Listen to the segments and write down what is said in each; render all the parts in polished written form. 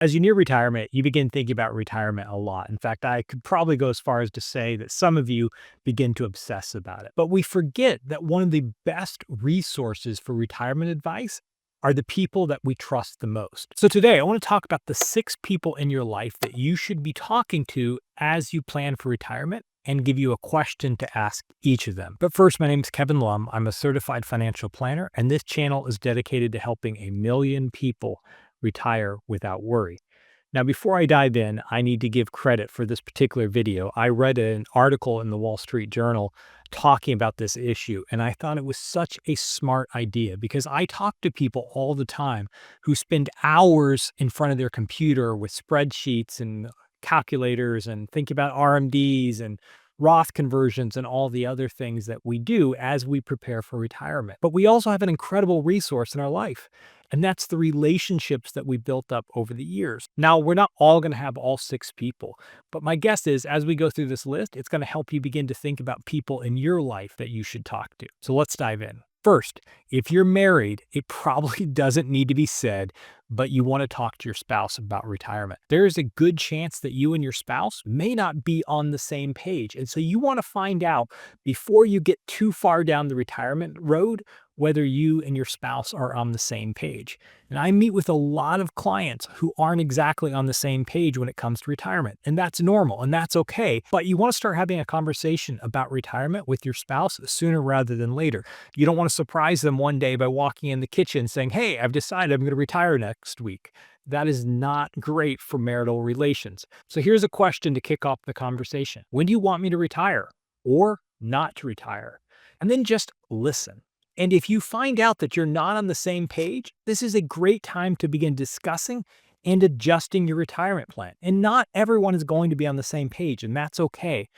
As you near retirement, you begin thinking about retirement a lot. In fact, I could probably go as far as to say that some of you begin to obsess about it. But we forget that one of the best resources for retirement advice are the people that we trust the most. So today, I want to talk about the 6 people in your life that you should be talking to as you plan for retirement and give you a question to ask each of them. But first, my name is Kevin Lum. I'm a certified financial planner, and this channel is dedicated to helping 1 million people retire without worry. Now, before I dive in, I need to give credit for this particular video. I read an article in the Wall Street Journal talking about this issue, and I thought it was such a smart idea because I talk to people all the time who spend hours in front of their computer with spreadsheets and calculators and think about RMDs and Roth conversions and all the other things that we do as we prepare for retirement. But we also have an incredible resource in our life, and that's the relationships that we built up over the years. Now, we're not all going to have all 6 people, but my guess is as we go through this list, it's going to help you begin to think about people in your life that you should talk to. So let's dive in. First, if you're married, it probably doesn't need to be said, but you want to talk to your spouse about retirement. There is a good chance that you and your spouse may not be on the same page. And so you want to find out before you get too far down the retirement road whether you and your spouse are on the same page. And I meet with a lot of clients who aren't exactly on the same page when it comes to retirement. And that's normal and that's okay. But you want to start having a conversation about retirement with your spouse sooner rather than later. You don't want to surprise them one day by walking in the kitchen saying, "Hey, I've decided I'm going to retire next week." That is not great for marital relations. So here's a question to kick off the conversation. When do you want me to retire or not to retire? And then just listen. And if you find out that you're not on the same page, this is a great time to begin discussing and adjusting your retirement plan. And not everyone is going to be on the same page, and that's okay.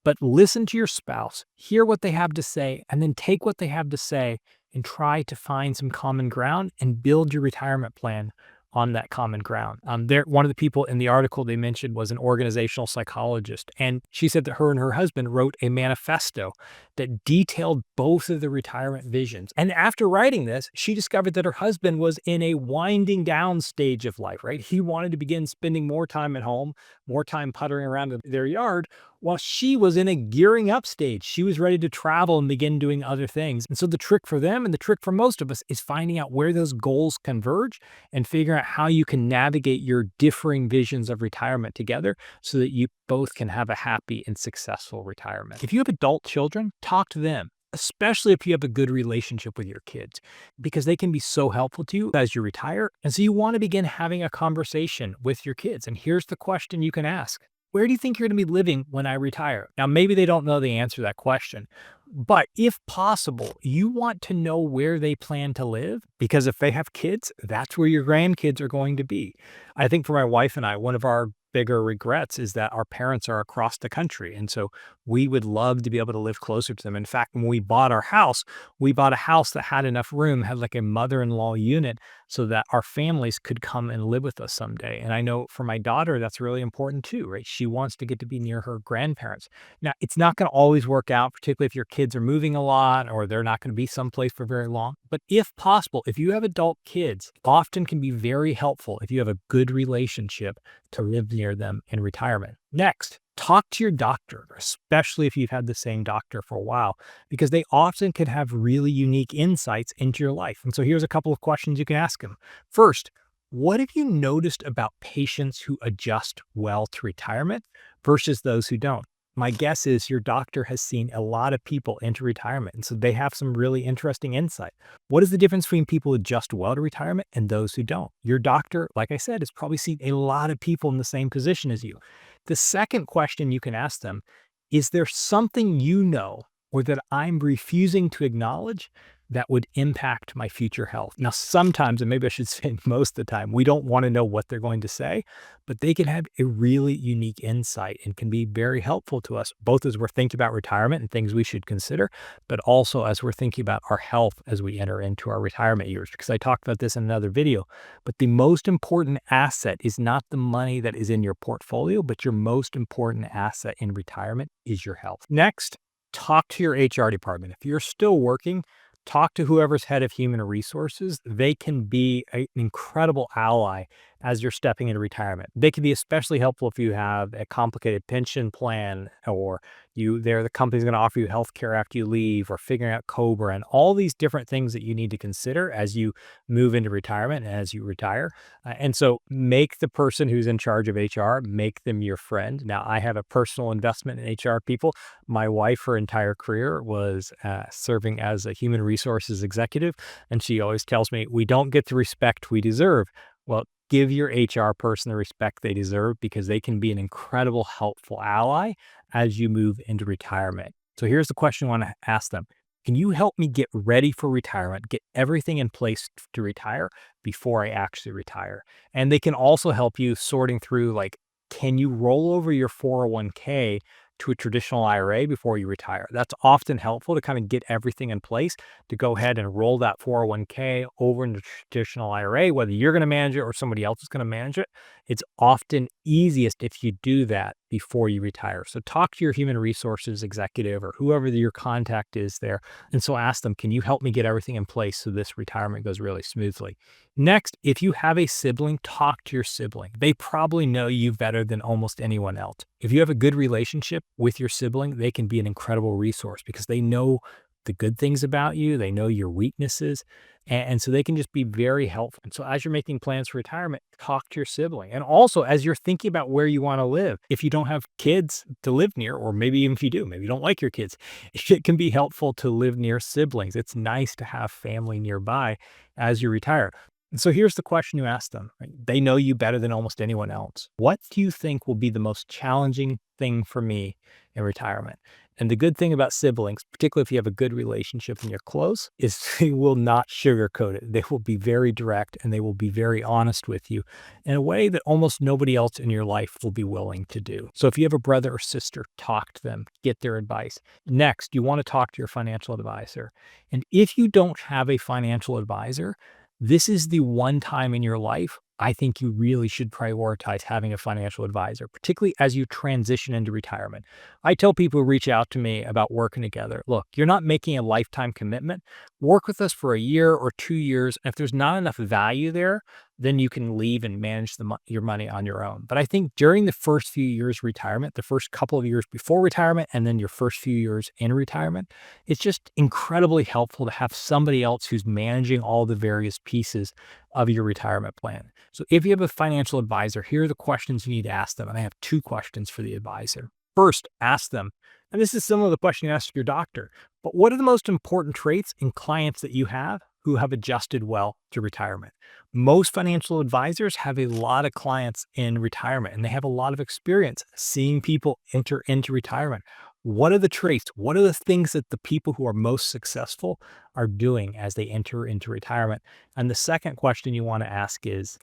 But listen to your spouse, hear what they have to say, and then take what they have to say and try to find some common ground and build your retirement plan on that common ground. One of the people in the article they mentioned was an organizational psychologist, and she said that her and her husband wrote a manifesto that detailed both of the retirement visions. And after writing this, she discovered that her husband was in a winding down stage of life, right? He wanted to begin spending more time at home, more time puttering around in their yard, while she was in a gearing up stage. She was ready to travel and begin doing other things. And so the trick for them and the trick for most of us is finding out where those goals converge and figuring out how you can navigate your differing visions of retirement together so that you both can have a happy and successful retirement. If you have adult children, talk to them, especially if you have a good relationship with your kids, because they can be so helpful to you as you retire. And so you want to begin having a conversation with your kids. And here's the question you can ask. Where do you think you're going to be living when I retire? Now, maybe they don't know the answer to that question, but if possible, you want to know where they plan to live, because if they have kids, that's where your grandkids are going to be. I think for my wife and I, one of our bigger regrets is that our parents are across the country. And so we would love to be able to live closer to them. In fact, when we bought our house, we bought a house that had enough room, had like a mother-in-law unit so that our families could come and live with us someday. And I know for my daughter, that's really important too, right? She wants to get to be near her grandparents. Now, it's not going to always work out, particularly if your kids are moving a lot or they're not going to be someplace for very long. But if possible, if you have adult kids, often can be very helpful if you have a good relationship to live near them in retirement. Next, talk to your doctor, especially if you've had the same doctor for a while, because they often can have really unique insights into your life. And so here's a couple of questions you can ask them. First, what have you noticed about patients who adjust well to retirement versus those who don't? My guess is your doctor has seen a lot of people enter retirement, and so they have some really interesting insight. What is the difference between people who adjust well to retirement and those who don't? Your doctor, like I said, has probably seen a lot of people in the same position as you. The second question you can ask them, is there something you know or that I'm refusing to acknowledge that would impact my future health? Now, sometimes, and maybe I should say most of the time, we don't want to know what they're going to say, but they can have a really unique insight and can be very helpful to us, both as we're thinking about retirement and things we should consider, but also as we're thinking about our health as we enter into our retirement years. Because I talked about this in another video, but the most important asset is not the money that is in your portfolio, but your most important asset in retirement is your health. Next, talk to your HR department. If you're still working, talk to whoever's head of human resources. They can be an incredible ally as you're stepping into retirement. They can be especially helpful if you have a complicated pension plan, or the company's going to offer you health care after you leave, or figuring out Cobra, and all these different things that you need to consider as you move into retirement and as you retire. And so make the person who's in charge of HR, make them your friend. Now, I have a personal investment in HR people. My wife, her entire career was serving as a human resources executive. And she always tells me, we don't get the respect we deserve. Well, give your HR person the respect they deserve, because they can be an incredible, helpful ally as you move into retirement. So here's the question I want to ask them. Can you help me get ready for retirement, get everything in place to retire before I actually retire? And they can also help you sorting through, like, can you roll over your 401k to a traditional IRA before you retire? That's often helpful to kind of get everything in place to go ahead and roll that 401k over into traditional IRA, whether you're going to manage it or somebody else is going to manage it. It's often easiest if you do that before you retire. So talk to your human resources executive or whoever your contact is there. And so ask them, can you help me get everything in place so this retirement goes really smoothly? Next, if you have a sibling, talk to your sibling. They probably know you better than almost anyone else. If you have a good relationship with your sibling, they can be an incredible resource because they know the good things about you. They know your weaknesses. And so they can just be very helpful. And so as you're making plans for retirement, talk to your sibling. And also, as you're thinking about where you want to live, if you don't have kids to live near, or maybe even if you do, maybe you don't like your kids, it can be helpful to live near siblings. It's nice to have family nearby as you retire. And so here's the question you ask them, right? They know you better than almost anyone else. What do you think will be the most challenging thing for me in retirement? And the good thing about siblings, particularly if you have a good relationship and you're close, is they will not sugarcoat it. They will be very direct and they will be very honest with you in a way that almost nobody else in your life will be willing to do. So if you have a brother or sister, talk to them, get their advice. Next, you want to talk to your financial advisor. And if you don't have a financial advisor, this is the one time in your life I think you really should prioritize having a financial advisor, particularly as you transition into retirement. I tell people who reach out to me about working together, look, you're not making a lifetime commitment. Work with us for a year or 2 years. And if there's not enough value there, then you can leave and manage your money on your own. But I think during the first few years of retirement, the first couple of years before retirement, and then your first few years in retirement, it's just incredibly helpful to have somebody else who's managing all the various pieces of your retirement plan. So if you have a financial advisor, here are the questions you need to ask them. And I have 2 questions for the advisor. First, ask them, and this is similar to the question you asked your doctor, but what are the most important traits in clients that you have who have adjusted well to retirement? Most financial advisors have a lot of clients in retirement, and they have a lot of experience seeing people enter into retirement. What are the traits? What are the things that the people who are most successful are doing as they enter into retirement? And the second question you want to ask is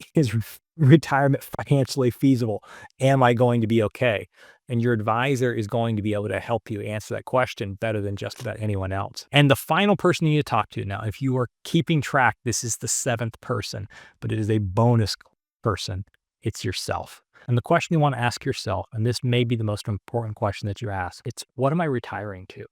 retirement financially feasible? Am I going to be okay? And your advisor is going to be able to help you answer that question better than just about anyone else. And the final person you need to talk to now, if you are keeping track, this is the 7th person, but it is a bonus person. It's yourself. And the question you want to ask yourself, and this may be the most important question that you ask, it's what am I retiring to?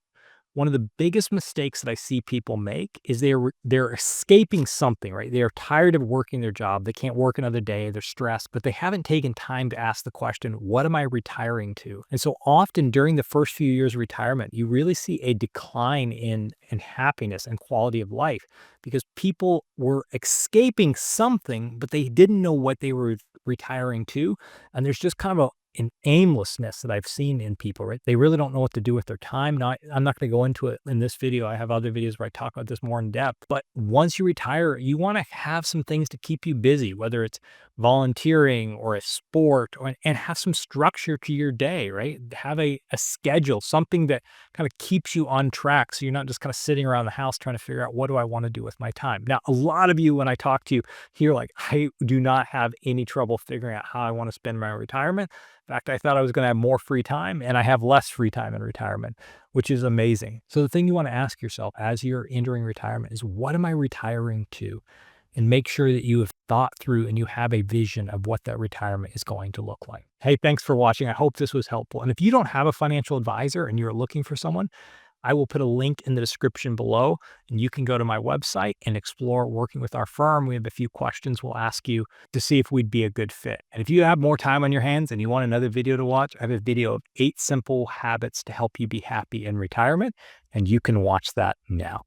One of the biggest mistakes that I see people make is they're escaping something, right? They are tired of working their job. They can't work another day. They're stressed, but they haven't taken time to ask the question, what am I retiring to? And so often during the first few years of retirement, you really see a decline in happiness and quality of life because people were escaping something, but they didn't know what they were retiring to. And there's just kind of an aimlessness that I've seen in people, right? They really don't know what to do with their time. Now, I'm not going to go into it in this video. I have other videos where I talk about this more in depth. But once you retire, you want to have some things to keep you busy, whether it's volunteering or a sport, and have some structure to your day, right? Have a schedule, something that kind of keeps you on track. So you're not just kind of sitting around the house trying to figure out, what do I want to do with my time? Now, a lot of you, when I talk to you, you're like, I do not have any trouble figuring out how I want to spend my retirement. In fact, I thought I was going to have more free time, and I have less free time in retirement, which is amazing. So the thing you want to ask yourself as you're entering retirement is, what am I retiring to? And make sure that you have thought through and you have a vision of what that retirement is going to look like. Hey, thanks for watching. I hope this was helpful. And if you don't have a financial advisor and you're looking for someone, I will put a link in the description below, and you can go to my website and explore working with our firm. We have a few questions we'll ask you to see if we'd be a good fit. And if you have more time on your hands and you want another video to watch, I have a video of 8 simple habits to help you be happy in retirement, and you can watch that now.